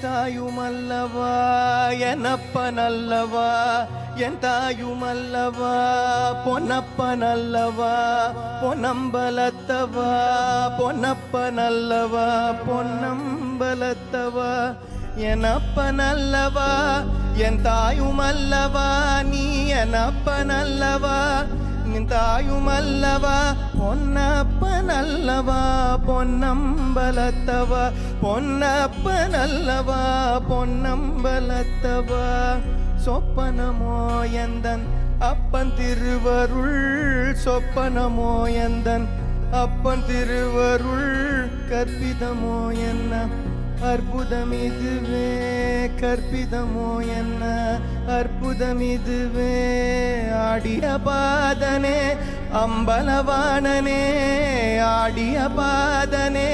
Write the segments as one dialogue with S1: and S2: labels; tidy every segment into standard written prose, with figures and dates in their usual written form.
S1: ಎಂತಾಯುಮಲ್ಲವಾ ಎನ್ನಪ್ಪನಲ್ಲವಾ ಎಂತಾಯುಮಲ್ಲವಾ பொன்னப்பனல்லவா பொன்னம்பலத்தவா பொன்னப்பனல்லவா பொன்னம்பலத்தவா எனப்பனல்லவா என் தாயுமல்லவா நீ எனப்பனல்லவா நின் தாயுமல்லவா பொன்னப்பனல்லவா பொன்னம்பலத்தவா பொன்னப்பனல்லவா பொன்னம்பலத்தவா சொப்பனமோ எந்தன் அப்பன் திருவருள் சொப்பனமோ எந்தன் அப்பன் திருவருள் கற்பிதமோ என்ன அற்புதம் இதுவே கற்பிதமோ என்ன அற்புதம் இதுவே ஆடிய பாதனே அம்பலவாணனே ஆடிய பாதனே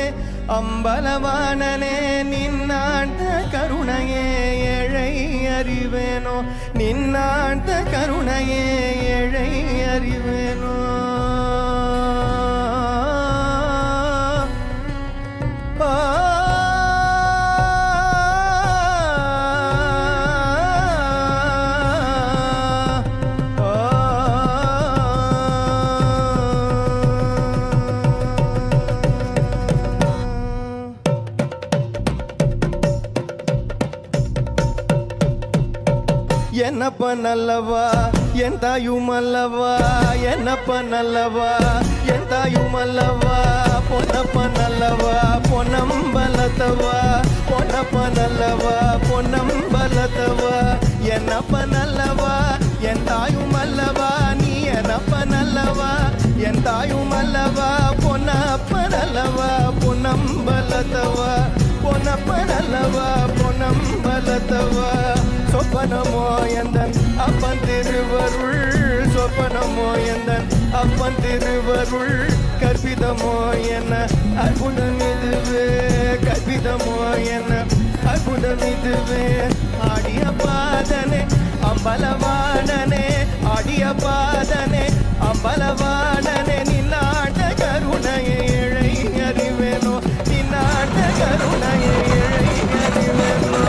S1: அம்பலவாணனே நின்னாண்ட கருணையே ஏழை அறிவேனோ நின்னாண்ட கருணையே ஏழை அறிவேனோ என்னப்பனல்லவா என் தாயுமல்லவா என்னப்பனல்லவா என் தாயுமல்லவா பொன்னப்பனல்லவா பொன்னம்பலத்தவா பொன்னப்பனல்லவா பொன்னம்பலத்தவா என்னப்பனல்லவா என் தாயுமல்லவா நீ என்னப்பனல்லவா என் தாயுமல்லவா பொன்னப்பனல்லவா பொன்னம்பலத்தவா பொன்னப்பனல்லவா பொன்னம்பலத்தவா சொப்பனமோ எந்தன் அப்பன் திருவருள் சொப்பனமோ எந்தன் அப்பன் திருவருள் கற்பிதமோ என்ன அற்புதம் இதுவே கற்பிதமோ என்ன அற்புதம் இதுவே ஆடிய பாதனே அம்பலவாணனே ஆடிய பாதனே அம்பலவாணனே நின்னாட்ட கருணையை ஏழை அறிவேனோ நின்னாட்ட கருணையை ஏழை அறிவேனோ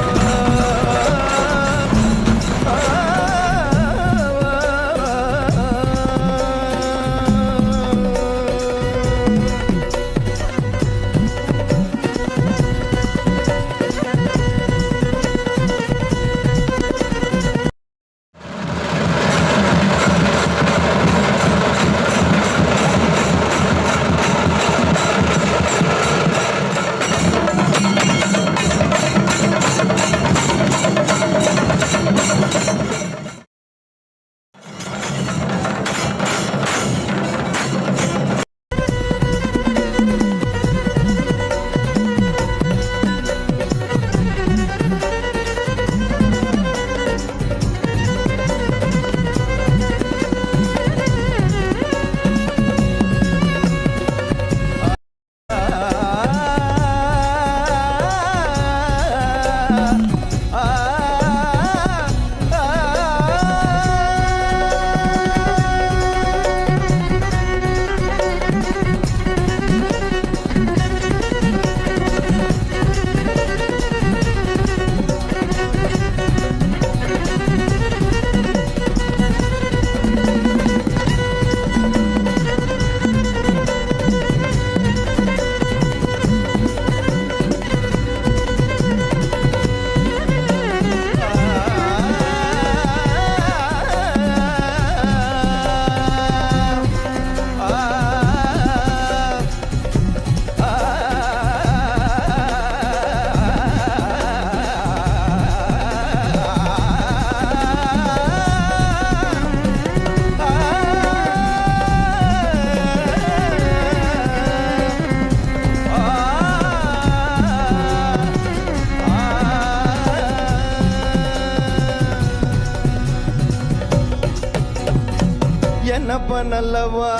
S1: என்னப்பனல்லவா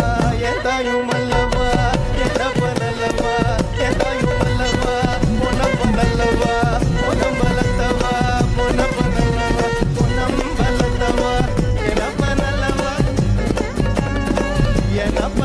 S1: என் தாயுமல்லவா என்னப்பனல்லவா என் தாயுமல்லவா பொன்னப்பனல்லவா பொன்னம்பலத்தவா பொன்னப்பனல்லவா பொன்னம்பலத்தவா என்னப்பனல்லவா என்னப்ப